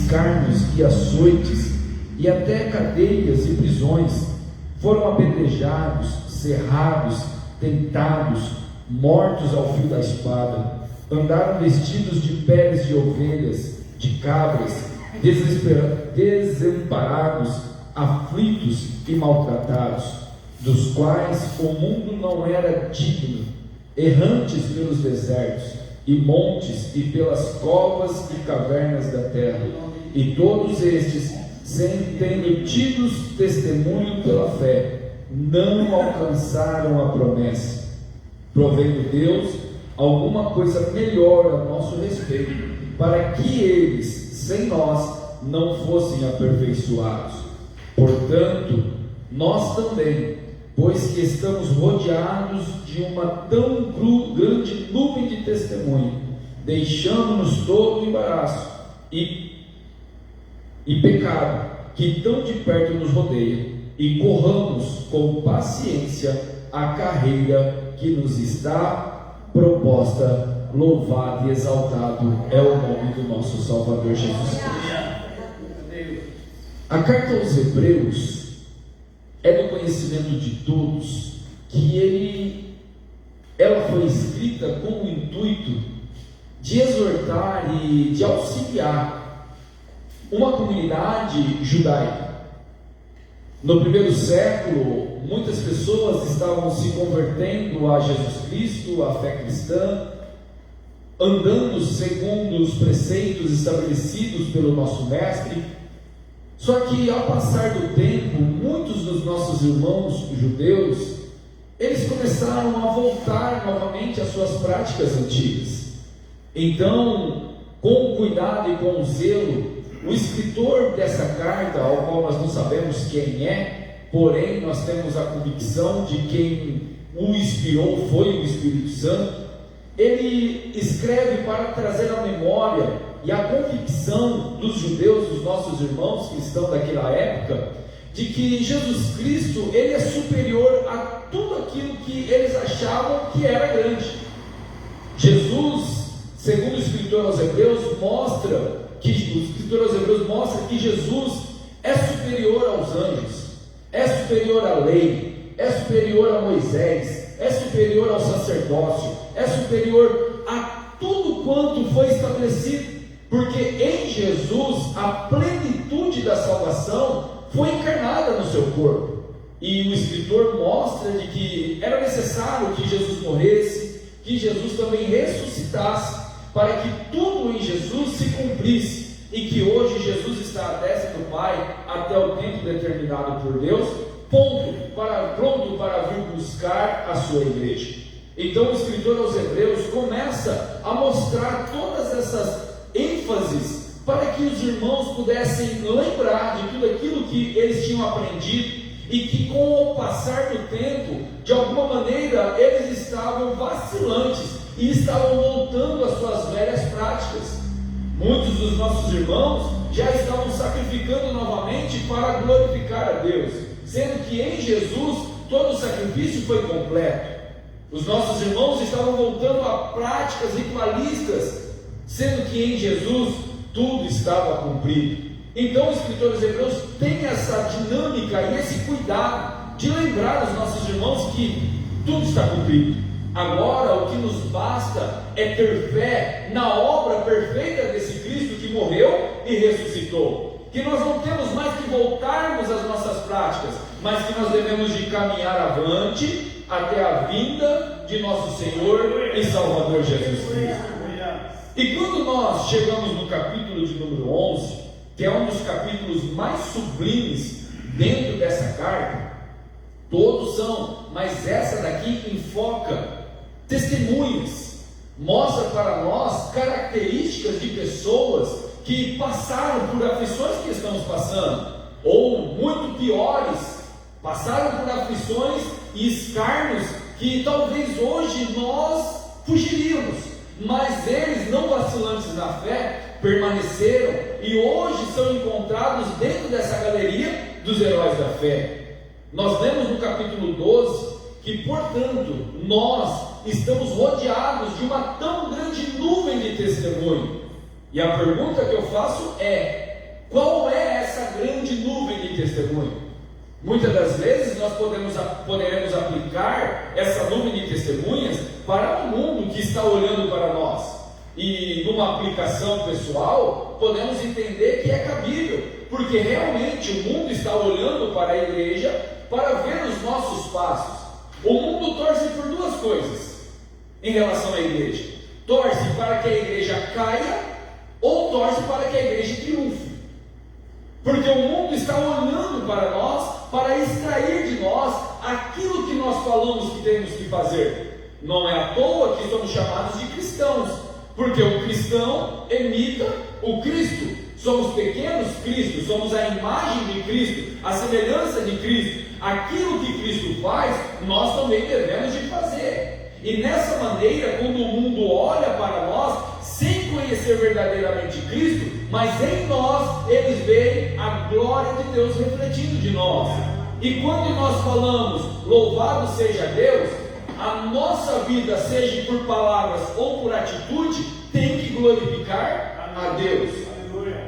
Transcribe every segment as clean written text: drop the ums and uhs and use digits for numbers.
escárnios e açoites, e até cadeias e prisões. Foram apedrejados, cerrados, tentados, mortos ao fio da espada. Andaram vestidos de peles de ovelhas, de cabras, desamparados, aflitos e maltratados, dos quais o mundo não era digno, errantes pelos desertos e montes e pelas covas e cavernas da terra. E todos estes, tendo tido testemunho pela fé, não alcançaram a promessa, provendo Deus alguma coisa melhor a nosso respeito, para que eles, sem nós, não fossem aperfeiçoados. Portanto, nós também, pois que estamos rodeados de uma tão grande nuvem de testemunho, deixando-nos todo o embaraço e pecado que tão de perto nos rodeia, e corramos com paciência a carreira que nos está proposta. Louvado e exaltado é o nome do nosso Salvador Jesus Cristo. A carta aos Hebreus é do conhecimento de todos que ela foi escrita com o intuito de exortar e de auxiliar uma comunidade judaica. No primeiro século, muitas pessoas estavam se convertendo a Jesus Cristo, à fé cristã, andando segundo os preceitos estabelecidos pelo nosso mestre. Só que ao passar do tempo, muitos dos nossos irmãos judeus, eles começaram a voltar novamente às suas práticas antigas. Então, com cuidado e com zelo, o escritor dessa carta, ao qual nós não sabemos quem é, porém nós temos a convicção de quem o inspirou foi o Espírito Santo, ele escreve para trazer à memória e à convicção dos judeus, dos nossos irmãos cristãos daquela época, de que Jesus Cristo, ele é superior a tudo aquilo que eles achavam que era grande. Jesus, segundo o escritor aos Hebreus, mostra que Jesus é superior aos anjos, é superior à lei, é superior a Moisés, é superior ao sacerdócio, é superior a tudo quanto foi estabelecido, porque em Jesus a plenitude da salvação foi encarnada no seu corpo. E o escritor mostra de que era necessário que Jesus morresse, que Jesus também ressuscitasse, para que tudo em Jesus se cumprisse, e que hoje Jesus está à destra do Pai até o tempo determinado por Deus, pronto para vir buscar a sua igreja. Então o escritor aos Hebreus começa a mostrar todas essas ênfases para que os irmãos pudessem lembrar de tudo aquilo que eles tinham aprendido, e que com o passar do tempo, de alguma maneira, eles estavam vacilantes e estavam voltando às suas velhas práticas. Muitos dos nossos irmãos já estavam sacrificando novamente para glorificar a Deus, sendo que em Jesus todo o sacrifício foi completo. Os nossos irmãos estavam voltando a práticas ritualistas, sendo que em Jesus tudo estava cumprido. Então o escritor dos Hebreus tem essa dinâmica e esse cuidado de lembrar os nossos irmãos que tudo está cumprido. Agora o que nos basta é ter fé na obra perfeita desse Cristo que morreu e ressuscitou. Que nós não temos mais que voltarmos às nossas práticas, mas que nós devemos de caminhar avante até a vinda de nosso Senhor e Salvador Jesus Cristo. E quando nós chegamos no capítulo de número 11, que é um dos capítulos mais sublimes dentro dessa carta, todos são, mas essa daqui enfoca testemunhas, mostra para nós características de pessoas que passaram por aflições que estamos passando, ou muito piores, passaram por aflições e escárnios que talvez hoje nós fugiríamos, mas eles, não vacilantes na fé, permaneceram e hoje são encontrados dentro dessa galeria dos heróis da fé. Nós lemos no capítulo 12 que, portanto, nós estamos rodeados de uma tão grande nuvem de testemunho. E a pergunta que eu faço é: Qual é essa grande nuvem de testemunho? Muitas das vezes nós poderemos aplicar essa nuvem de testemunhas para o mundo que está olhando para nós. E numa aplicação pessoal, podemos entender que é cabível, porque realmente o mundo está olhando para a igreja para ver os nossos passos. O mundo torce por duas coisas em relação à igreja: torce para que a igreja caia ou torce para que a igreja triunfe. Porque o mundo está olhando para nós para extrair de nós aquilo que nós falamos que temos que fazer. Não é à toa que somos chamados de cristãos, porque o cristão imita o Cristo. Somos pequenos Cristos, somos a imagem de Cristo, a semelhança de Cristo. Aquilo que Cristo faz, nós também devemos de fazer. E nessa maneira, quando o mundo olha para nós, sem conhecer verdadeiramente Cristo, mas em nós, eles veem a glória de Deus refletindo de nós. E quando nós falamos, louvado seja Deus, a nossa vida, seja por palavras ou por atitude, tem que glorificar a Deus.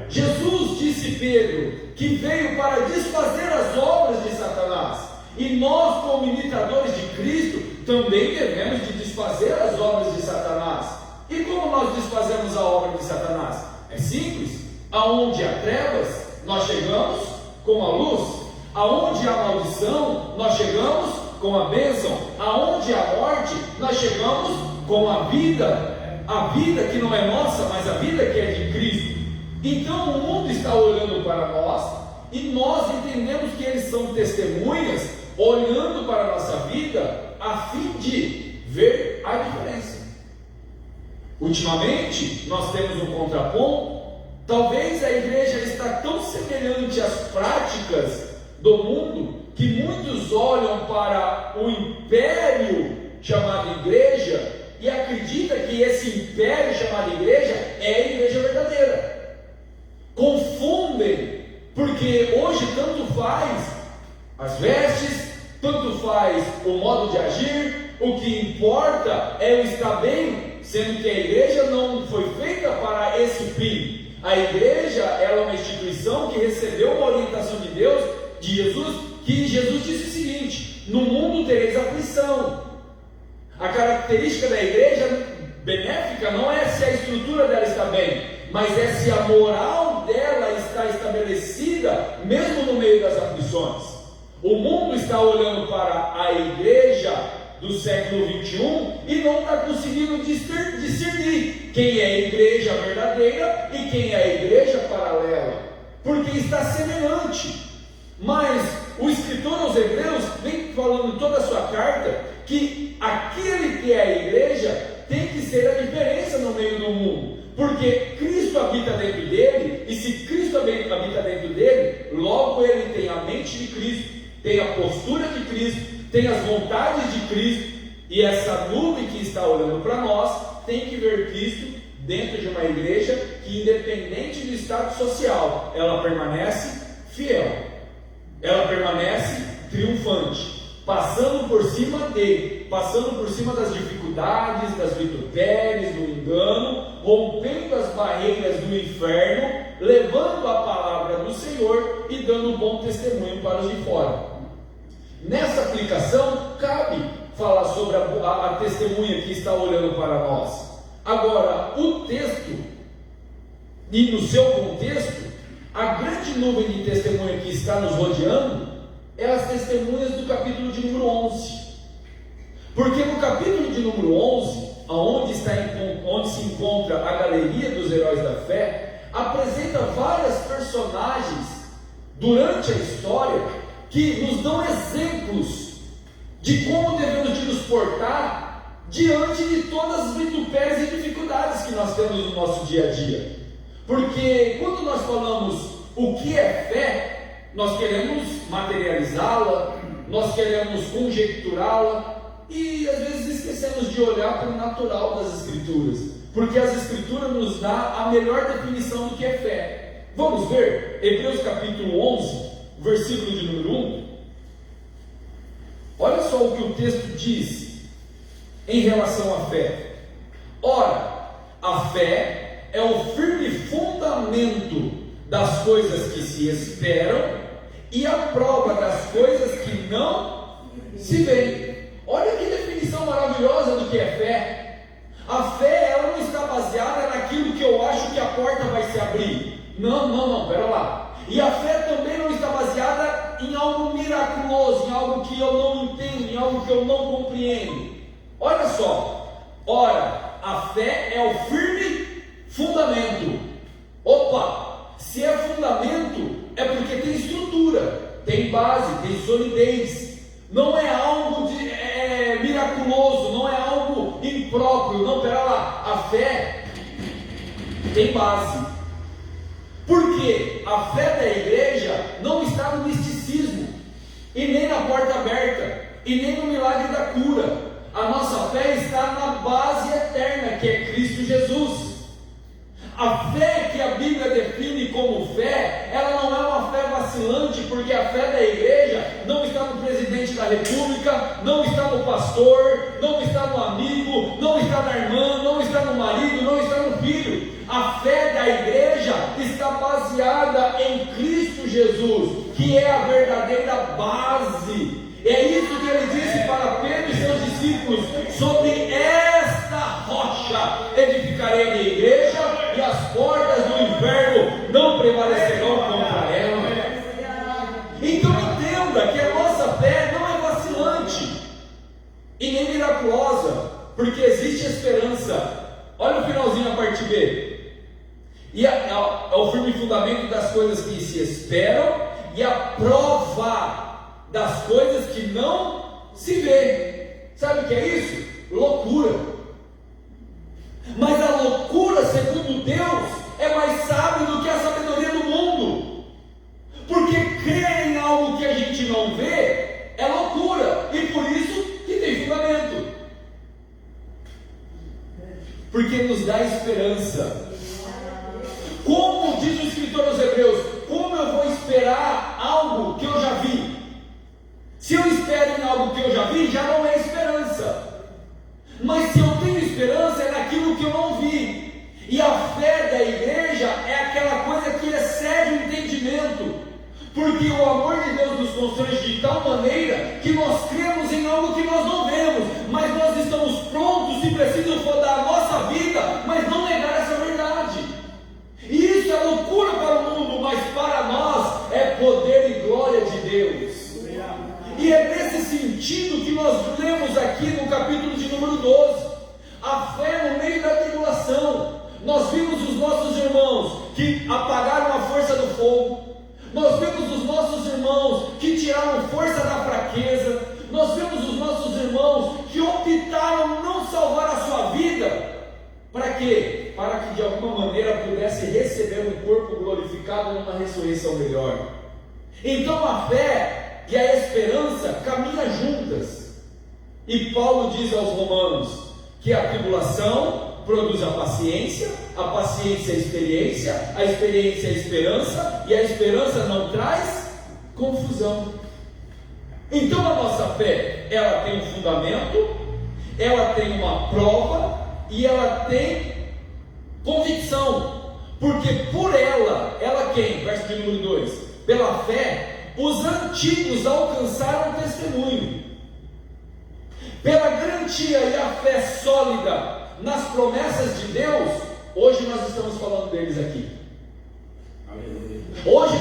Jesus disse Pedro que veio para desfazer as obras de Satanás, e nós, como imitadores de Cristo, também devemos de desfazer as obras de Satanás. E como nós desfazemos a obra de Satanás? É simples: aonde há trevas, nós chegamos com a luz; aonde há maldição, nós chegamos com a bênção; aonde há morte, nós chegamos com a vida que não é nossa, mas a vida que é de Cristo. Então o mundo está olhando para nós, e nós entendemos que eles são testemunhas, olhando para a nossa vida, a fim de ver a diferença. Ultimamente, nós temos um contraponto. Talvez a igreja está tão semelhante às práticas do mundo, que muitos olham para o império chamado igreja, e acredita que esse império chamado igreja é a igreja verdadeira. Confundem, porque hoje tanto faz as vestes, tanto faz o modo de agir, o que importa é o estar bem, sendo que a igreja não foi feita para esse fim. A igreja ela é uma instituição que recebeu uma orientação de Deus, de Jesus, que Jesus disse o seguinte: no mundo tereis aflição. A característica da igreja benéfica não é se a estrutura dela está bem, mas é se a moral dela está estabelecida mesmo no meio das aflições. O mundo está olhando para a igreja do século 21 e não está conseguindo discernir quem é a igreja verdadeira e quem é a igreja paralela, porque está semelhante. Mas o escritor aos Hebreus vem falando em toda a sua carta que aquele que é a igreja tem que ser a diferença no meio do mundo, porque Cristo habita dentro dele, e se Cristo habita dentro dele, logo ele tem a mente de Cristo, tem a postura de Cristo, tem as vontades de Cristo, e essa nuvem que está olhando para nós tem que ver Cristo dentro de uma igreja que, independente do estado social, ela permanece fiel, ela permanece triunfante, passando por cima dele, passando por cima das dificuldades, das vitupérias, do engano, rompendo as barreiras do inferno, levando a palavra do Senhor e dando um bom testemunho para os de fora. Nessa aplicação, cabe falar sobre a testemunha que está olhando para nós. Agora, o texto, e no seu contexto, a grande nuvem de testemunha que está nos rodeando é as testemunhas do capítulo de número 11. Porque no capítulo de número 11, onde se encontra a galeria dos heróis da fé, apresenta várias personagens durante a história que nos dão exemplos de como devemos de nos portar diante de todas as vitupérias e dificuldades que nós temos no nosso dia a dia. Porque quando nós falamos o que é fé, nós queremos materializá-la, nós queremos conjecturá-la, e às vezes esquecemos de olhar para o natural das Escrituras, porque as Escrituras nos dão a melhor definição do que é fé. Vamos ver Hebreus capítulo 11, versículo de número 1. Olha só o que o texto diz em relação à fé. Ora, a fé é o firme fundamento das coisas que se esperam e a prova das coisas que não se veem. Olha que definição maravilhosa do que é fé. A fé, ela não está baseada naquilo que eu acho que a porta vai se abrir. Não, pera lá. E a fé também não está baseada em algo miraculoso, em algo que eu não entendo, em algo que eu não compreendo. Olha só. Ora, a fé é o firme fundamento. Opa! Se é fundamento, é porque tem estrutura, tem base, tem solidez. Não é algo miraculoso, não é algo impróprio. Não, pera lá. A fé tem base. Por quê? A fé da igreja não está no misticismo, e nem na porta aberta, e nem no milagre da cura. A nossa fé está na base eterna, que é Cristo Jesus. A fé que a Bíblia define como fé, ela não é uma fé vacilante, porque a fé da igreja não está no presidente da república, não está no pastor, não está no amigo, não está na irmã, não está no marido, não está no filho. A fé da igreja está baseada em Cristo Jesus, que é a verdadeira base. É isso que ele disse para Pedro e seus discípulos: sobre esta rocha edificarei a minha igreja, e as portas do inferno não prevalecerão contra ela. Então entenda que a nossa fé não é vacilante e nem miraculosa, porque existe esperança. Olha o finalzinho, a parte B. E é o firme fundamento das coisas que se esperam e a prova das coisas que não se vê. Sabe o que é isso? Loucura. Mas a loucura, segundo Deus, é mais sábio do que a sabedoria do mundo. Porque crer em algo que a gente não vê é loucura, e por isso que tem fundamento. Porque nos dá esperança. Como diz o escritor aos Hebreus, como eu vou esperar algo que eu já vi? Se eu espero em algo que eu já vi, já não é esperança. Mas se eu tenho esperança, é naquilo que eu não vi. E a fé da igreja é aquela coisa que excede o entendimento, porque o amor de Deus nos constrange de tal maneira que nós cremos em algo que nós não vemos, mas nós estamos prontos, se preciso for dar a nossa vida, mas não negar essa verdade. E isso é loucura para o mundo, mas para nós é poder e glória de Deus. E é nesse sentido que nós lemos aqui no capítulo de número 12, a fé no meio da tribulação. Nós vimos os nossos irmãos que apagaram a força do fogo, nós vimos os nossos irmãos que tiraram força da fraqueza, nós vimos os nossos irmãos que optaram não salvar a sua vida. Para quê? Para que de alguma maneira pudesse receber um corpo glorificado numa ressurreição melhor. Então a fé e a esperança caminham juntas. E Paulo diz aos Romanos que a tribulação produz a paciência a experiência, a experiência a esperança, e a esperança não traz confusão. Então a nossa fé, ela tem um fundamento, ela tem uma prova e ela tem convicção, porque por ela quem? Verso de número 2: pela fé os antigos alcançaram testemunho. Pela garantia e a fé sólida nas promessas de Deus, hoje nós estamos falando deles aqui. Hoje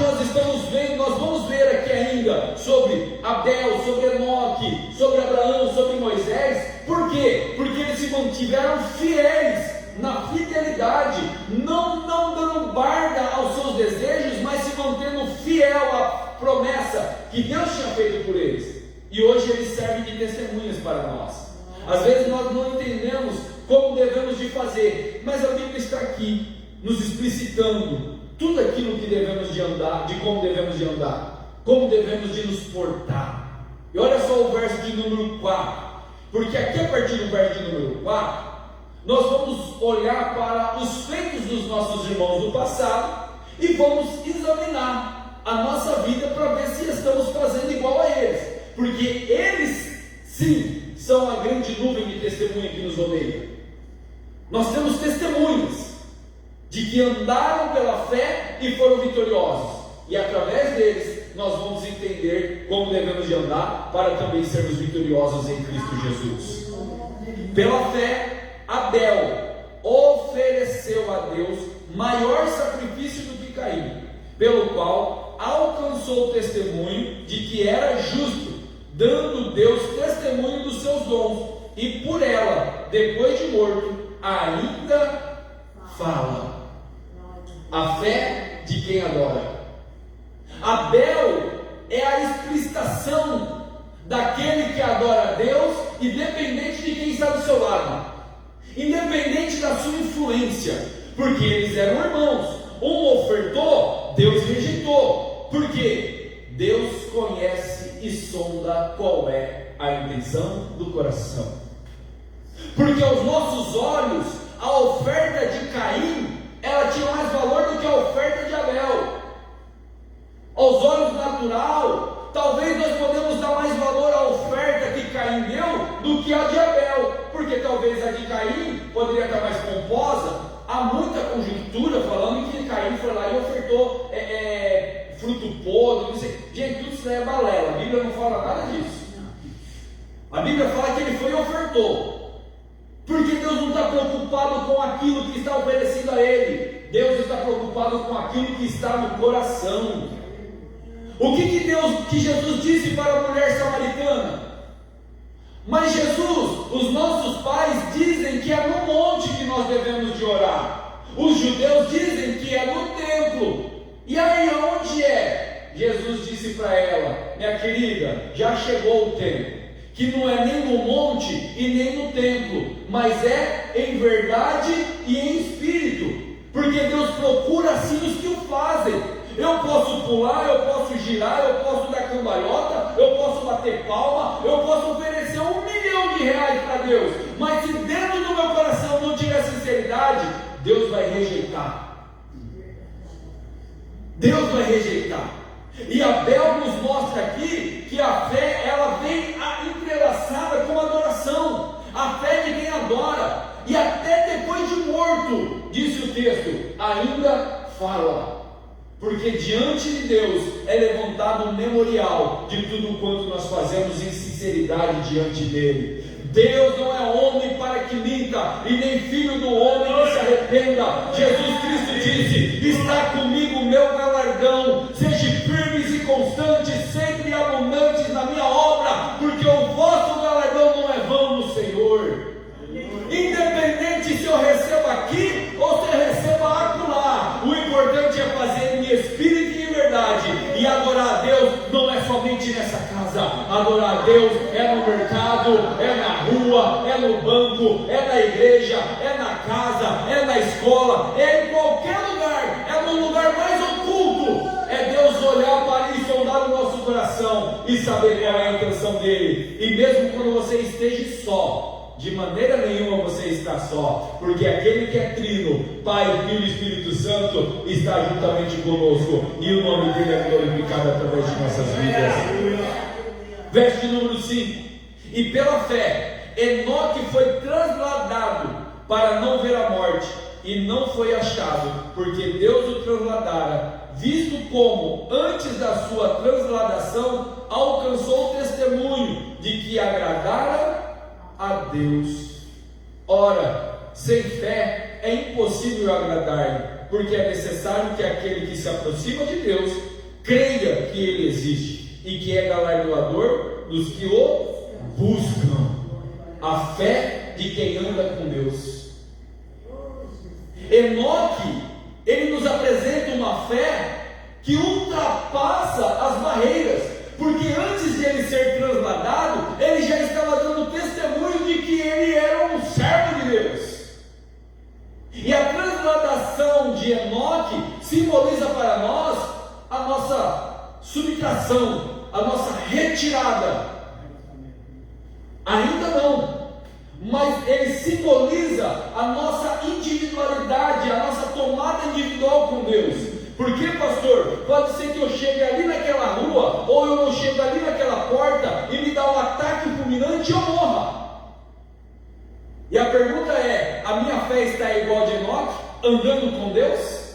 nós vamos ver aqui ainda sobre Abel, sobre Enoque, sobre Abraão, sobre Moisés. Por quê? Porque eles se mantiveram fiéis na fidelidade, não dando barda aos seus desejos, mas se mantendo fiel à promessa que Deus tinha feito por eles. E hoje eles servem de testemunhas para nós. Às vezes nós não entendemos como devemos de fazer, mas a Bíblia está aqui nos explicitando tudo aquilo que devemos de andar, de como devemos de andar, como devemos de nos portar. E olha só o verso de número 4, porque aqui a partir do verso de número 4 nós vamos olhar para os feitos dos nossos irmãos do passado e vamos examinar a nossa vida para ver se estamos fazendo igual a eles, porque eles sim são a grande nuvem de testemunha que nos rodeia. Nós temos testemunhas de de que andaram pela fé e foram vitoriosos. E através deles nós vamos entender como devemos de andar para também sermos vitoriosos em Cristo Jesus. Pela fé, Abel ofereceu a Deus maior sacrifício do que Caim, pelo qual alcançou o testemunho de que era justo, dando Deus testemunho dos seus dons, e por ela, depois de morto, ainda fala. A fé de quem adora. Abel é a explicitação daquele que adora a Deus, independente de quem está do seu lado, independente da sua influência, porque eles eram irmãos. Um ofertou, Deus rejeitou, porque Deus conhece e sonda qual é a intenção do coração. Porque aos nossos olhos, a oferta de Caim, ela tinha mais valor do que a oferta de Abel. Aos olhos natural, talvez nós podemos dar mais valor à oferta que Caim deu do que a de Abel, porque talvez a de Caim poderia estar mais pomposa. Há muita conjectura falando que Caim foi lá e ofertou fruto podre, não sei. Gente, tudo isso é balela, a Bíblia não fala nada disso. A Bíblia fala que ele foi e ofertou, porque Deus não está preocupado com aquilo que está oferecendo a ele, Deus está preocupado com aquilo que está no coração. O que Jesus disse para a mulher samaritana? Mas Jesus, os nossos pais dizem que é no monte que nós devemos de orar. Os judeus dizem que é no templo. E aí, aonde é? Jesus disse para ela: minha querida, já chegou o tempo, que não é nem no monte e nem no templo, mas é em verdade e em espírito, porque Deus procura assim os que o fazem. Eu posso pular, eu posso girar, eu posso dar cambalhota, eu posso bater palma, eu posso oferecer R$1 milhão para Deus, mas se dentro do meu coração não tiver sinceridade, Deus vai rejeitar. Deus vai rejeitar. E Abel nos mostra aqui que a fé, ela vem entrelaçada com a adoração. A fé de quem adora, e até depois de morto, disse o texto, ainda fala. Porque diante de Deus é levantado um memorial de tudo quanto nós fazemos em sinceridade diante dele. Deus não é homem para que minta, e nem filho do homem que se arrependa. Jesus Cristo disse: está comigo o meu galardão, sejam firmes e constantes, sempre abundantes na minha obra, porque o vosso galardão não é vão no Senhor. Independente se eu recebo aqui ou se eu recebo acolá, o importante é fazer em espírito e em verdade. E adorar a Deus não é somente nessa casa. Adorar a Deus é no mercado, é na rua, é no banco, é na igreja, é na casa, é na escola, é em qualquer lugar, é no lugar mais oculto. É Deus olhar para isso, sondar o nosso coração e saber qual é a intenção dele. E mesmo quando você esteja só, de maneira nenhuma você está só, porque aquele que é trino, Pai, Filho e Espírito Santo, está juntamente conosco, e o nome dele é glorificado através de nossas vidas. Verso de número 5: e pela fé, Enoque foi trasladado para não ver a morte, e não foi achado, porque Deus o trasladara, visto como, antes da sua transladação, alcançou o testemunho de que agradara a Deus. Ora, sem fé é impossível agradar-lhe, porque é necessário que aquele que se aproxima de Deus creia que ele existe e que é galardoador dos que o buscam. A fé de quem anda com Deus. Enoque, ele nos apresenta uma fé que ultrapassa as barreiras, porque antes de ele ser trasladado, ele já estava dando testemunho de que ele era um servo de Deus. E a transladação de Enoque simboliza para nós a nossa subtração, a nossa retirada. Ainda não, mas ele simboliza a nossa individualidade, a nossa tomada individual com Deus. Por que, pastor? Pode ser que eu chegue ali naquela rua, ou eu não chego ali naquela porta, e me dá um ataque fulminante e eu morra. E a pergunta é: a minha fé está igual a de Enoque? andando com Deus?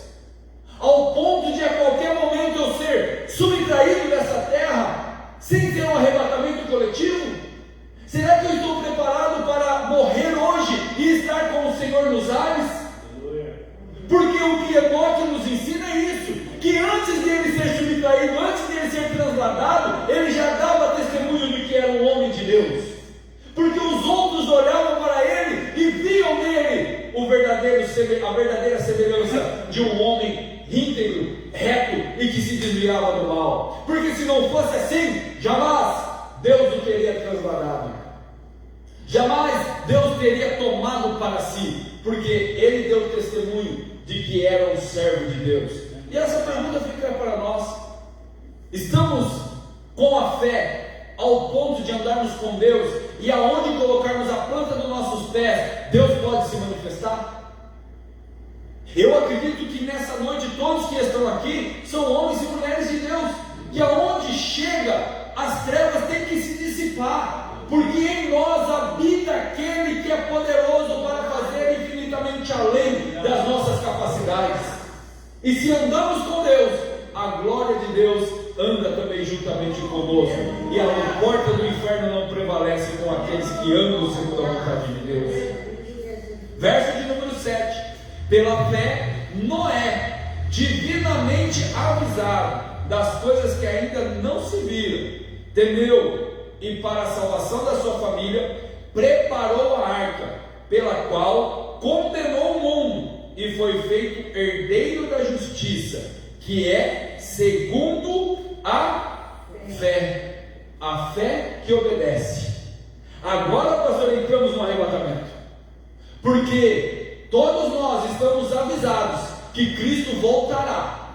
Ao ponto de a qualquer momento eu ser subtraído dessa terra, sem ter um arrebatamento coletivo? Será que eu estou preparado para morrer hoje e estar com o Senhor nos ares? Porque o que Enoque nos ensina é isso, que antes dele ser subtraído, antes dele ser transladado, ele já dava testemunho de que era um homem de Deus. Porque os outros olhavam para ele e viam nele a verdadeira semelhança de um homem íntegro, reto e que se desviava do mal. Porque se não fosse assim, jamais Deus o teria transladado, jamais Deus teria tomado para si, porque ele deu testemunho de que era um servo de Deus. E essa pergunta fica para nós: estamos com a fé ao ponto de andarmos com Deus e aonde colocarmos a planta dos nossos pés, Deus pode se manifestar? Eu acredito que nessa noite todos que estão aqui são homens e mulheres de Deus, que aonde chega as trevas têm que se dissipar, porque em nós habita aquele que é poderoso para fazer infinitamente além das nossas capacidades. E se andamos com Deus, a glória de Deus anda também juntamente conosco, e a porta do inferno não prevalece com aqueles que andam segundo a vontade de Deus. Verso de número 7: pela fé, Noé, divinamente avisado das coisas que ainda não se viram, temeu e para a salvação da sua família preparou a arca, pela qual condenou o mundo e foi feito herdeiro da justiça, que é segundo a fé que obedece. Agora, pastor, entramos no arrebatamento, porque todos nós estamos avisados que Cristo voltará.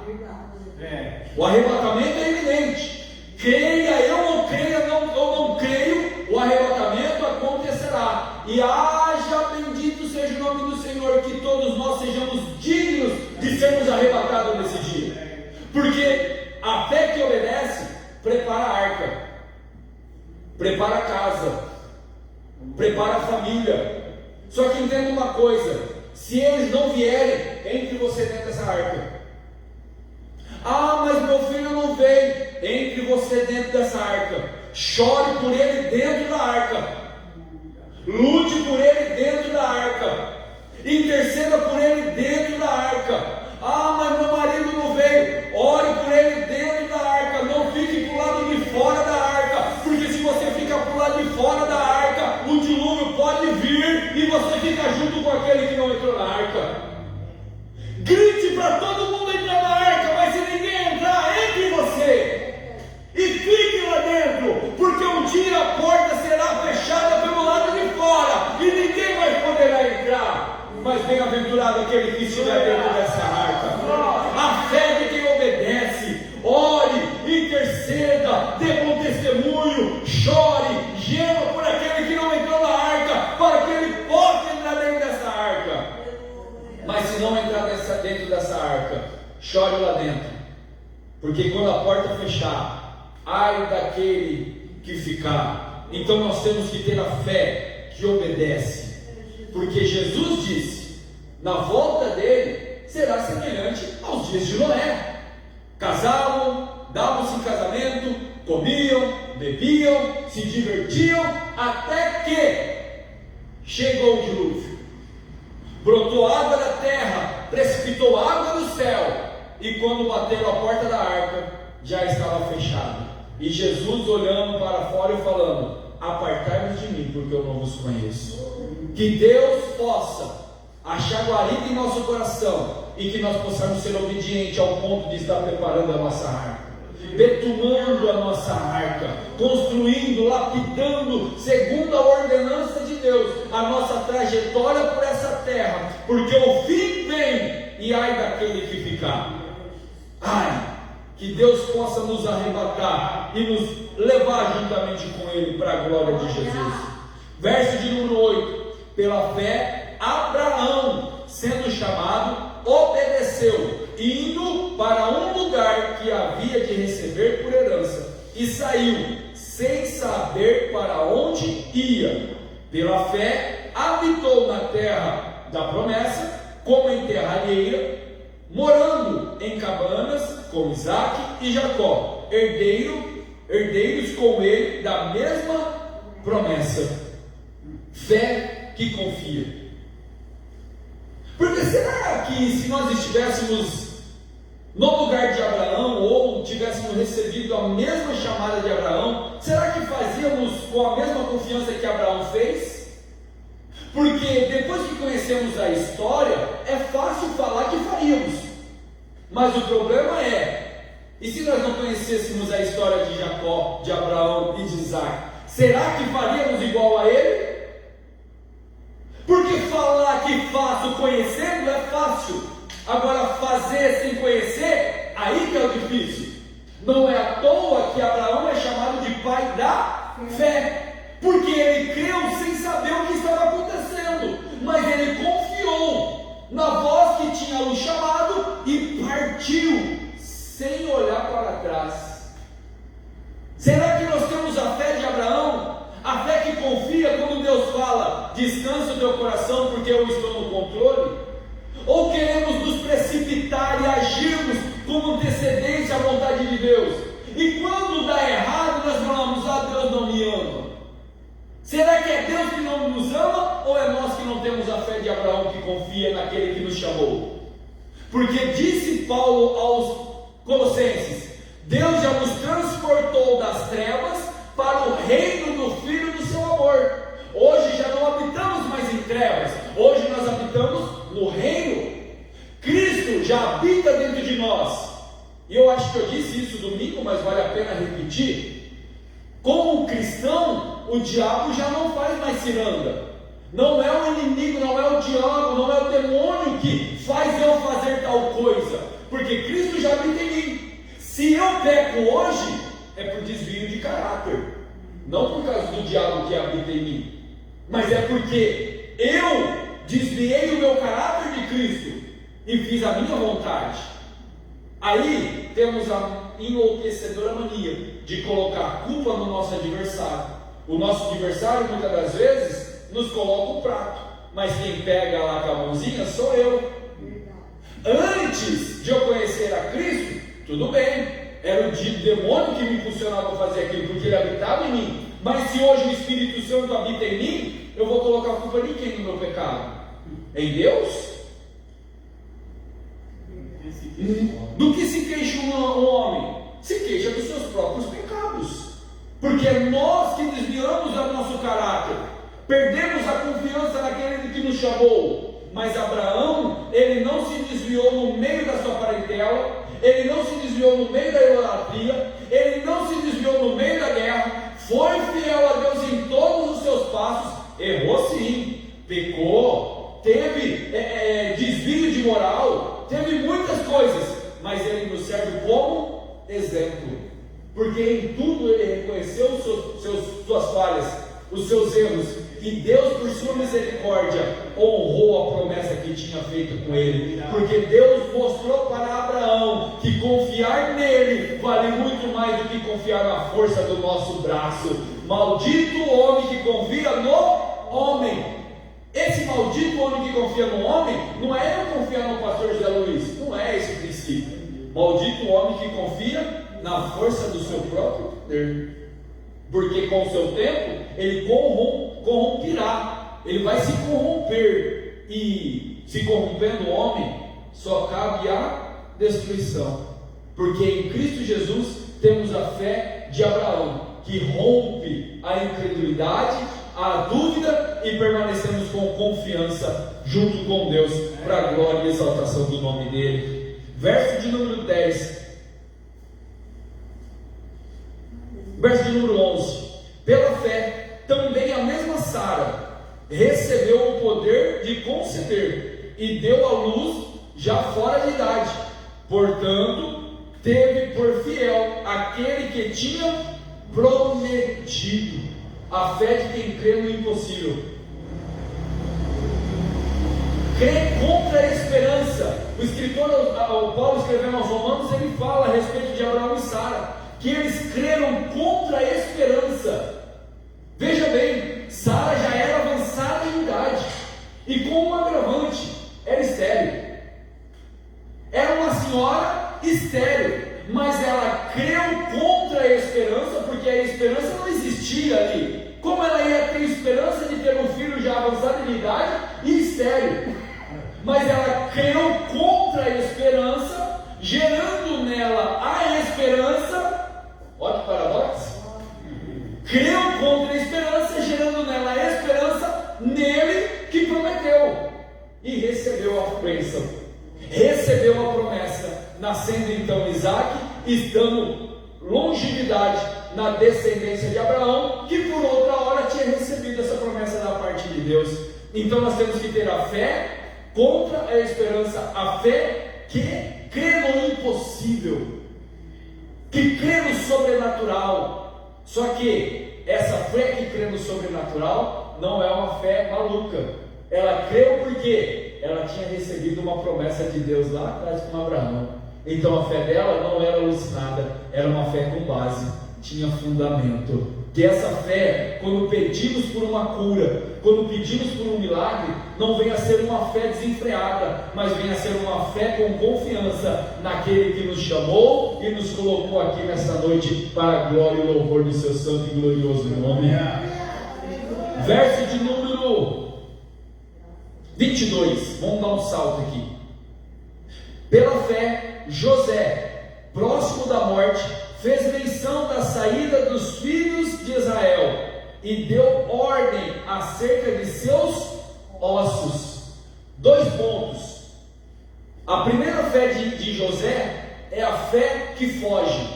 O arrebatamento é iminente. Creia eu ou creia eu não creio, o arrebatamento acontecerá. E haja bendito seja o nome do Senhor, que todos nós sejamos dignos de sermos arrebatados nesse dia. Porque a fé que obedece prepara a arca, prepara a casa, prepara a família. Só que entenda uma coisa: se eles não vierem, entre você dentro dessa arca. Ah, mas meu filho não veio. Entre você dentro dessa arca. Chore por ele dentro da arca. Lute por ele dentro da arca. Interceda por ele dentro da arca. Ah, mas meu marido não veio. Ore por ele dentro da arca. Não fique para o lado de fora da arca, porque se você ficar para o lado de fora da arca, o dilúvio pode vir e você fica junto com aquele que não entrou na arca. Grite para todo mundo entrar na arca, mas se ninguém entrar, entre você e fique lá dentro, porque um dia a porta será fechada pelo lado de fora e ninguém mais poderá entrar. Mas bem-aventurado aquele que estiver dentro dessa arca. A fé de quem obedece. Ore, interceda, dê bom testemunho, chore, gema por aquele que não entrou na arca, para que ele possa entrar dentro dessa arca. Mas se não entrar dentro dessa arca, chore lá dentro, porque quando a porta fechar, ai daquele que ficar. Então nós temos que ter a fé que obedece, porque Jesus disse: na volta dele será semelhante aos dias de Noé. Casavam, davam-se em casamento, comiam, bebiam, se divertiam, até que chegou o dilúvio. Brotou água da terra, precipitou água do céu, e quando bateram a porta da arca, já estava fechada. E Jesus olhando para fora e falando: apartai-vos de mim, porque eu não vos conheço. Que Deus possa achar guarida em nosso coração, e que nós possamos ser obedientes ao ponto de estar preparando a nossa arca, betumando a nossa arca, construindo, lapidando, segundo a ordenança de Deus, a nossa trajetória por essa terra, porque o fim vem, e ai daquele que ficar. Ai, que Deus possa nos arrebatar e nos levar juntamente com Ele para a glória de Jesus. Verso de número 8: pela fé, Abraão, sendo chamado, obedeceu, indo para um lugar que havia de receber por herança, e saiu, sem saber para onde ia. Pela fé, habitou na terra da promessa, como em terra alheia, morando em cabanas com Isaac e Jacó, herdeiros com ele da mesma promessa. Fé que confia. Porque será que se nós estivéssemos no lugar de Abraão, ou tivéssemos recebido a mesma chamada de Abraão, será que fazíamos com a mesma confiança que Abraão fez? Porque depois que conhecemos a história, é fácil falar que faríamos. Mas o problema é, e se nós não conhecêssemos a história de Jacó, de Abraão e de Isaac, será que faríamos igual a ele? Porque falar que faço conhecendo é fácil. Agora fazer sem conhecer, aí que é o difícil. Não é à toa que Abraão é chamado de pai da fé. Porque ele creu sem saber o que estava acontecendo, mas ele confiou na voz que tinha o chamado e partiu, sem olhar para trás. Será que nós temos a fé de Abraão? A fé que confia quando Deus fala, descansa o teu coração porque eu estou no controle? Ou queremos nos precipitar e agirmos com antecedência à vontade de Deus? E quando dá errado, nós falamos, Deus não me ama. Será que é Deus que não nos ama, ou é nós que não temos a fé de Abraão que confia naquele que nos chamou? Porque disse Paulo aos Colossenses, Deus já nos transportou das trevas para o reino do Filho do seu amor. Hoje já não habitamos mais em trevas, hoje nós habitamos no reino. Cristo já habita dentro de nós. E eu acho que eu disse isso domingo, mas vale a pena repetir. Como cristão, o diabo já não faz mais ciranda. Não é o inimigo, não é o diabo, não é o demônio que faz eu fazer tal coisa, porque Cristo já habita em mim. Se eu peco hoje, é por desvio de caráter, não por causa do diabo que habita em mim, mas é porque eu desviei o meu caráter de Cristo e fiz a minha vontade. Aí temos a enlouquecedora mania de colocar a culpa no nosso adversário. O nosso adversário muitas das vezes nos coloca o prato, mas quem pega lá com a mãozinha sou eu. Antes de eu conhecer a Cristo, tudo bem, era o demônio que me impulsionava a fazer aquilo, porque ele habitava em mim. Mas se hoje o Espírito Santo habita em mim, eu vou colocar a culpa em quem no meu pecado? Em Deus? Do que se queixa um homem? Se queixa dos seus próprios pecados, porque é nós que desviamos o nosso caráter, perdemos a confiança naquele que nos chamou. Mas Abraão, ele não se desviou no meio da sua parentela, ele não se desviou no meio da idolatria, ele não se desviou no meio da guerra, foi fiel a Deus em todos os seus passos. Errou sim, pecou, teve desvio de moral, teve muitas coisas, mas ele nos serve como exemplo, porque em tudo ele reconheceu suas falhas, os seus erros, e Deus, por sua misericórdia, honrou a promessa que tinha feito com ele, porque Deus mostrou para Abraão que confiar nele vale muito mais do que confiar na força do nosso braço. Maldito o homem que confia no homem. Esse maldito homem que confia no homem não é eu confiar no pastor José Luiz, não é esse o princípio. Maldito o homem que confia na força do seu próprio poder, porque com o seu tempo ele corromperá, ele vai se corromper, e se corrompendo o homem, só cabe a destruição. Porque em Cristo Jesus temos a fé de Abraão, que rompe a incredulidade, a dúvida, e permanecemos com confiança junto com Deus, para a glória e exaltação do nome dele. Verso de número 10, verso de número 11. Pela fé, também a mesma Sara recebeu o poder de conceber e deu à luz já fora de idade. Portanto, teve por fiel aquele que tinha prometido. A fé de quem crê no impossível. Crê contra a esperança. O escritor, o Paulo, escrevendo aos Romanos, ele fala a respeito de Abraão e Sara, que eles creram contra a esperança. Veja bem, Sara já era avançada em idade, e com um agravante, era estéril. mas ela creu contra a esperança, porque a esperança não existia ali. Como ela ia ter esperança de ter um filho já avançado em idade e estéril? Mas ela creu contra a esperança, gerando nela a esperança. Olha que paradoxo. Creu contra a esperança, gerando nela a esperança nele que prometeu, e recebeu a bênção, recebeu a promessa, nascendo então Isaac, e dando longevidade na descendência de Abraão, que por outra hora tinha recebido essa promessa da parte de Deus. Então nós temos que ter a fé contra a esperança, a fé que crê no impossível, que crê no sobrenatural. Só que essa fé que crê no sobrenatural não é uma fé maluca. Ela creu porque ela tinha recebido uma promessa de Deus lá atrás com Abraão. Então a fé dela não era alucinada, era uma fé com base, tinha fundamento. Que essa fé, quando pedimos por uma cura, quando pedimos por um milagre, não venha a ser uma fé desenfreada, mas venha a ser uma fé com confiança naquele que nos chamou e nos colocou aqui nessa noite para a glória e louvor do seu santo e glorioso nome. Verso de número 22, vamos dar um salto aqui. Pela fé, José, próximo da morte, fez menção da saída dos filhos de Israel e deu ordem acerca de seus ossos. 2 pontos. A primeira fé de José é a fé que foge.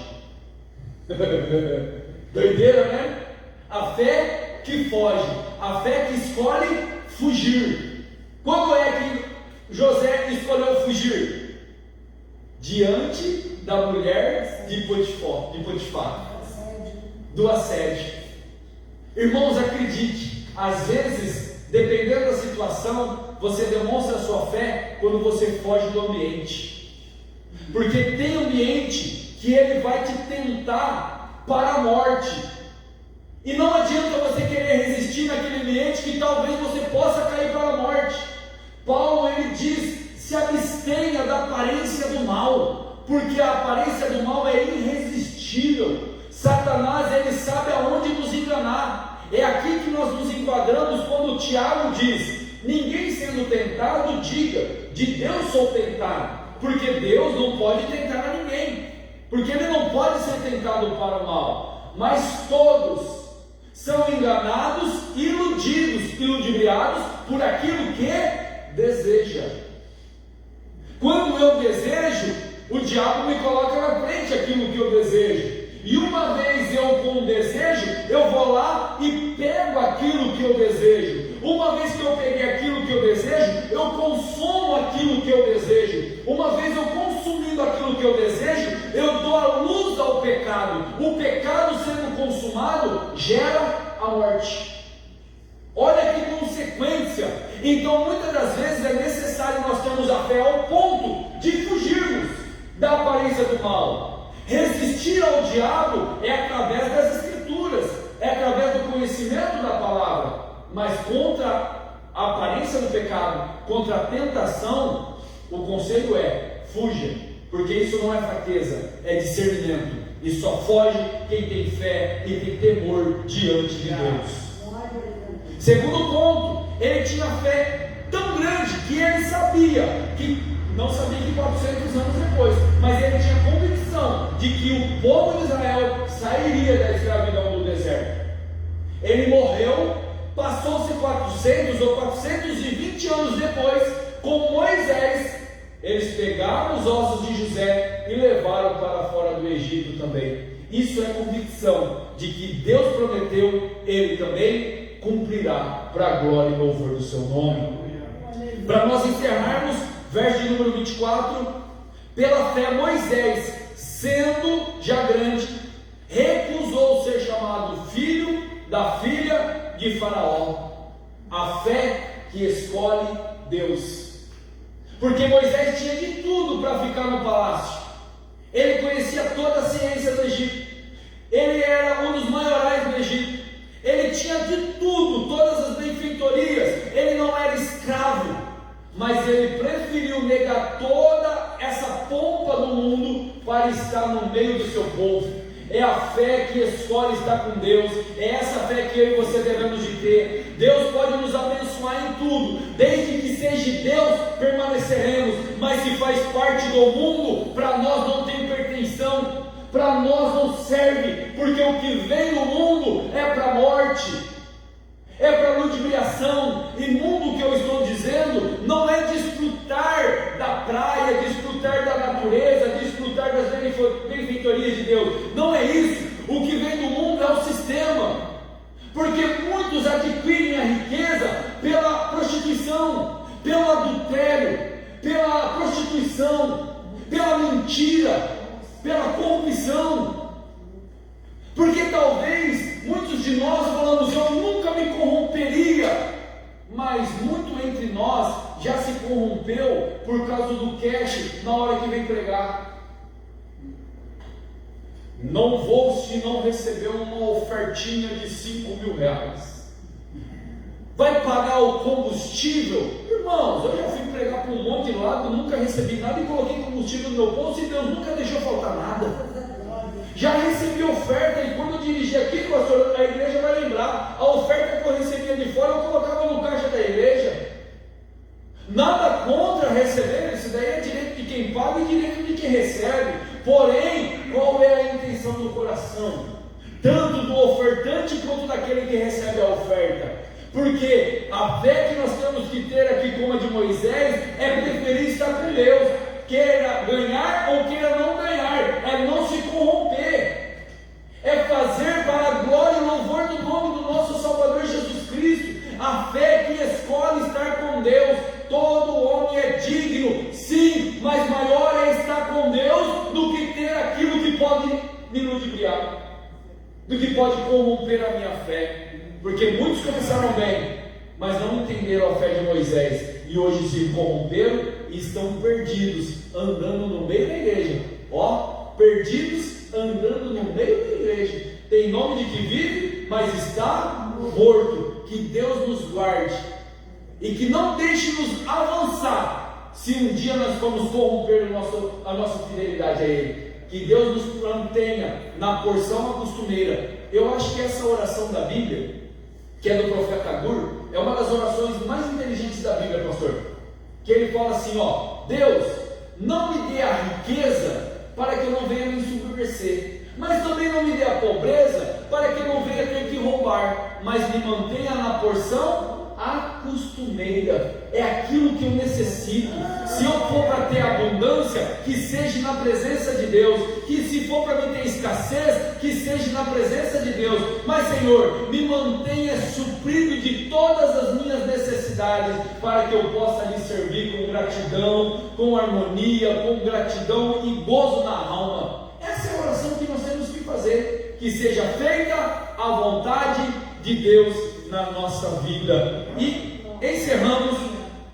Doideira, né? A fé que foge, a fé que escolhe fugir. Quando é que José escolheu fugir? Diante da mulher de Potifar, do assédio. Irmãos, acredite, às vezes, dependendo da situação, você demonstra a sua fé quando você foge do ambiente, porque tem ambiente que ele vai te tentar para a morte, e não adianta você querer resistir naquele ambiente que talvez você possa cair para a morte. Paulo, ele diz: se abstenha da aparência do mal, porque a aparência do mal é irresistível. Satanás, ele sabe aonde nos enganar. É aqui que nós nos enquadramos quando o Tiago diz: ninguém sendo tentado diga, de Deus sou tentado, porque Deus não pode tentar a ninguém, porque ele não pode ser tentado para o mal, mas todos são enganados, iludidos, ludibriados por aquilo que deseja. Quando eu desejo, o diabo me coloca na frente aquilo que eu desejo. E uma vez eu com desejo, eu vou lá e pego aquilo que eu desejo. Uma vez que eu peguei aquilo que eu desejo, eu consumo aquilo que eu desejo. Uma vez eu consumindo aquilo que eu desejo, eu dou a luz ao pecado. O pecado sendo consumado gera a morte. Olha que consequência. Então muitas das vezes é necessário nós termos a fé ao ponto de fugirmos da aparência do mal. Resistir ao diabo é através das escrituras, é através do conhecimento da palavra. Mas contra a aparência do pecado, contra a tentação, o conselho é: fuja, porque isso não é fraqueza, é discernimento. E só foge quem tem fé e tem temor diante de Deus. Segundo ponto, ele tinha fé tão grande que ele sabia que, não sabia que 400 anos depois, mas ele tinha convicção de que o povo de Israel sairia da escravidão do deserto. Ele morreu, passou-se 400 ou 420 anos depois, com Moisés, eles pegaram os ossos de José e levaram para fora do Egito também. Isso é convicção de que Deus prometeu, ele também cumprirá, para a glória e louvor do seu nome. Para nós encerrarmos, verso de número 24: pela fé Moisés, sendo já grande, recusou ser chamado filho da filha de Faraó. A fé que escolhe Deus. Porque Moisés tinha de tudo para ficar no palácio. Ele conhecia toda a ciência do Egito. Ele era um dos maiorais do Egito. Ele tinha de tudo, todas as benfeitorias. Ele não era escravo, mas ele preferiu negar toda essa pompa do mundo para estar no meio do seu povo. É a fé que escolhe estar com Deus. É essa fé que eu e você devemos de ter. Deus pode nos abençoar em tudo, desde que seja Deus, permaneceremos. Mas se faz parte do mundo, para nós não tem pertenção, para nós não serve, porque o que vem do mundo é para a morte, é para a ludibriação. E mundo que eu estou dizendo não é desfrutar da praia, desfrutar da natureza, desfrutar das benfeitorias de Deus. Não é isso. O que vem do mundo é o sistema, porque muitos adquirem a riqueza pela prostituição, pelo adultério, pela prostituição, pela mentira, pela corrupção. Porque talvez muitos de nós falamos: eu nunca me corromperia, mas muito entre nós já se corrompeu por causa do cash na hora que vem pregar. Não vou se não receber uma ofertinha de 5 mil reais. Vai pagar o combustível? Irmãos, eu já fui pregar para um monte de lado, nunca recebi nada e coloquei combustível no meu bolso e Deus nunca deixou faltar nada. Já recebi oferta, e quando eu dirigi aqui, pastor, a igreja vai lembrar, a oferta que eu recebia de fora eu colocava no caixa da igreja. Nada contra receber, isso daí é direito de quem paga e direito de quem recebe. Porém, qual é a intenção do coração? Tanto do ofertante quanto daquele que recebe a oferta. Porque a fé que nós temos que ter aqui, como a de Moisés, é preferir estar com Deus. Queira ganhar ou queira não ganhar, é não se corromper, é fazer para a glória e louvor do nome do nosso Salvador Jesus Cristo. A fé que escolhe estar com Deus. Todo homem é digno, sim, mas maior é estar com Deus do que ter aquilo que pode me ludibriar, do que pode corromper a minha fé. Porque muitos começaram bem, mas não entenderam a fé de Moisés, e hoje se corromperam e estão perdidos, andando no meio da igreja. Ó, perdidos, andando no meio da igreja. Tem nome de que vive, mas está morto. Que Deus nos guarde e que não deixe-nos avançar, se um dia nós formos corromper a nossa fidelidade a Ele. Que Deus nos mantenha na porção costumeira. Eu acho que essa oração da Bíblia, que é do profeta Agur, é uma das orações mais inteligentes da Bíblia, pastor. Que ele fala assim: ó, Deus, não me dê a riqueza para que eu não venha me ensoberbecer, mas também não me dê a pobreza para que eu não venha ter que roubar, mas me mantenha na porção costumeira. É aquilo que eu necessito. Se eu for para ter abundância, que seja na presença de Deus. Que se for para mim ter escassez, que seja na presença de Deus. Mas Senhor, me mantenha suprido de todas as minhas necessidades, para que eu possa lhe servir com gratidão, com harmonia, com gratidão e gozo na alma. Essa é a oração que nós temos que fazer. Que seja feita a vontade de Deus na nossa vida. E encerramos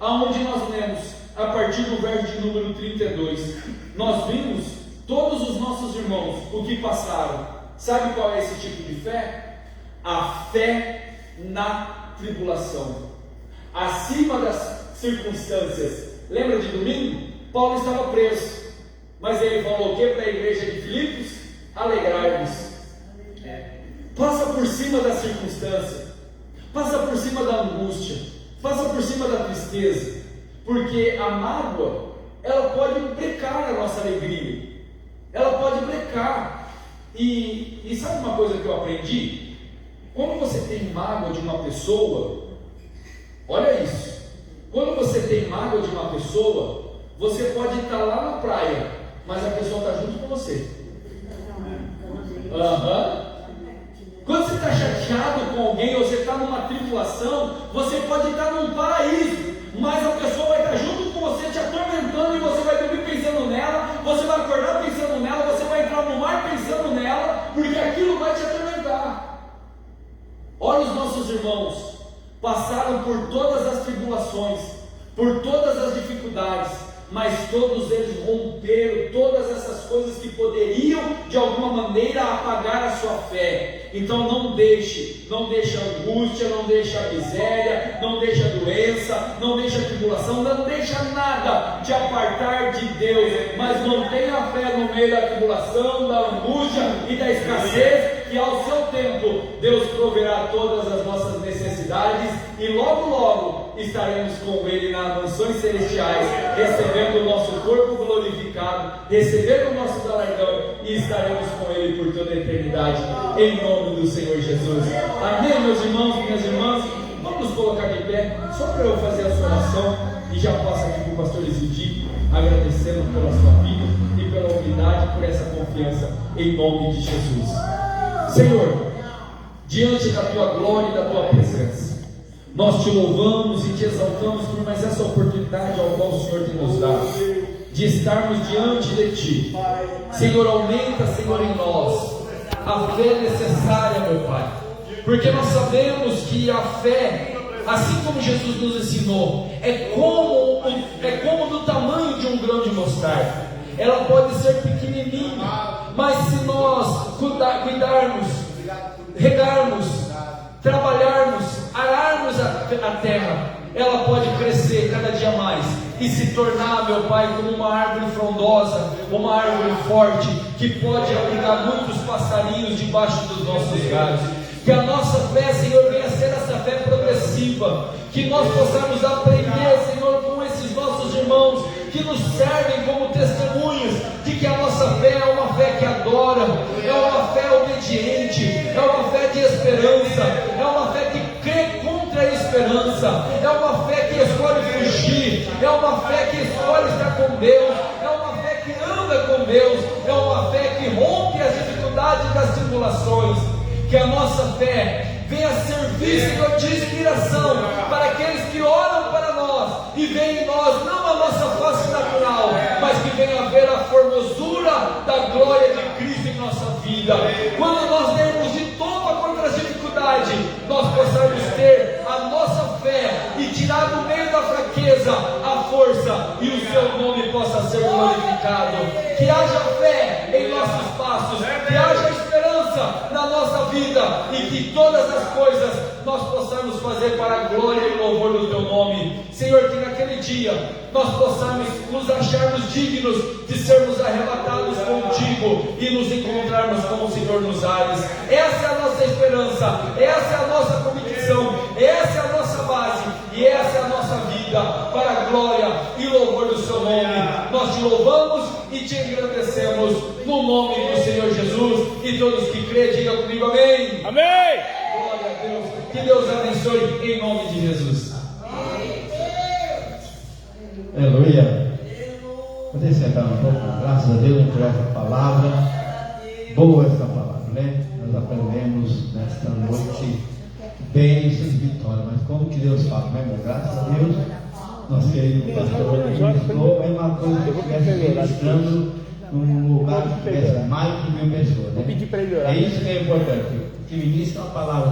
aonde nós lemos, a partir do verso de número 32. Nós vimos todos os nossos irmãos o que passaram. Sabe qual é esse tipo de fé? A fé na tribulação, acima das circunstâncias. Lembra de domingo? Paulo estava preso, mas ele falou o que para a igreja de Filipos? Alegrai-vos. Passa por cima da circunstância, passa por cima da angústia, passa por cima da tristeza, porque a mágoa, ela pode brecar a nossa alegria, ela pode brecar. E sabe uma coisa que eu aprendi? Quando você tem mágoa de uma pessoa, olha isso, quando você tem mágoa de uma pessoa, você pode estar lá na praia, mas a pessoa está junto com você. Quando você está chateado com alguém, ou você está numa tribulação, você pode estar num paraíso, mas a pessoa vai estar junto com você, te atormentando, e você vai dormir pensando nela, você vai acordar pensando nela, você vai entrar no mar pensando nela, porque aquilo vai te atormentar. Olha, os nossos irmãos passaram por todas as tribulações, por todas as dificuldades, mas todos eles romperam todas essas coisas que poderiam de alguma maneira apagar a sua fé. Então não deixe a angústia, não deixe a miséria, não deixe a doença, não deixe a tribulação, não deixe nada te apartar de Deus, mas mantenha a fé no meio da tribulação, da angústia e da escassez, que ao seu tempo Deus proverá todas as nossas necessidades e logo logo estaremos com Ele nas mansões celestiais, recebendo o nosso corpo glorificado, recebendo o nosso galardão e estaremos com Ele por toda a eternidade, em nome do Senhor Jesus. Amém, meus irmãos, minhas irmãs? Vamos colocar de pé, só para eu fazer a sua oração e já passo aqui para o pastor Isidio, agradecendo pela sua vida e pela humildade, por essa confiança, em nome de Jesus. Senhor, diante da tua glória e da tua presença, nós te louvamos e te exaltamos por mais essa oportunidade ao qual o Senhor tem nos dado, de estarmos diante de ti. Senhor, aumenta, Senhor, em nós a fé necessária, meu Pai, porque nós sabemos que a fé, assim como Jesus nos ensinou, é como do tamanho de um grão de mostarda. Ela pode ser pequenininha, mas se nós cuidarmos, regarmos, trabalharmos, ararmos a terra, ela pode crescer cada dia mais e se tornar, meu Pai, como uma árvore frondosa, uma árvore forte, que pode abrigar muitos passarinhos debaixo dos nossos galhos. Que a nossa fé, Senhor, venha a ser essa fé progressiva, que nós possamos aprender, Senhor, com esses nossos irmãos que nos servem como testemunhas de que a nossa fé é uma fé que adora, é uma fé obediente, é uma fé de esperança, é uma fé que crê contra a esperança, é uma fé que escolhe fugir, é uma fé que escolhe estar com Deus, é uma fé que anda com Deus, é uma fé que rompe as dificuldades das tribulações. Que a nossa fé venha servir, Senhor, de inspiração para aqueles que oram para nós e veem em nós não a nossa face natural, mas que venha a ver a formosura da glória de Cristo em nossa vida. Quando nós dermos de topa contra as dificuldades, nós possamos ter a nossa fé e tirar do meio da fraqueza a força, e o seu nome possa ser glorificado. Que haja fé em nossos passos, que haja esperança na nossa vida, e que todas as coisas nós possamos fazer para a glória e louvor do teu nome. Senhor, que naquele dia nós possamos nos acharmos dignos de sermos arrebatados contigo e nos encontrarmos com o Senhor nos ares. Essa é a nossa esperança, essa é a nossa convicção, essa é a nossa base e essa é a nossa vida para a glória e louvor do seu nome. Nós te louvamos e te agradecemos no nome do Senhor Jesus, e todos que crêem, digam comigo amém. Amém. Glória a Deus. Que Deus abençoe em nome de Jesus. Aleluia. Poder sentar um pouco, graças a Deus por essa palavra. Boa essa palavra, né? Nós aprendemos nesta noite bênçãos e vitórias. Mas como que Deus fala, né? Graças a Deus, nosso querido pastor ministrou, é uma coisa que estivesse ministrando num lugar que tivesse mais de 1000 pessoas, né? É isso que é importante, que ministra a palavra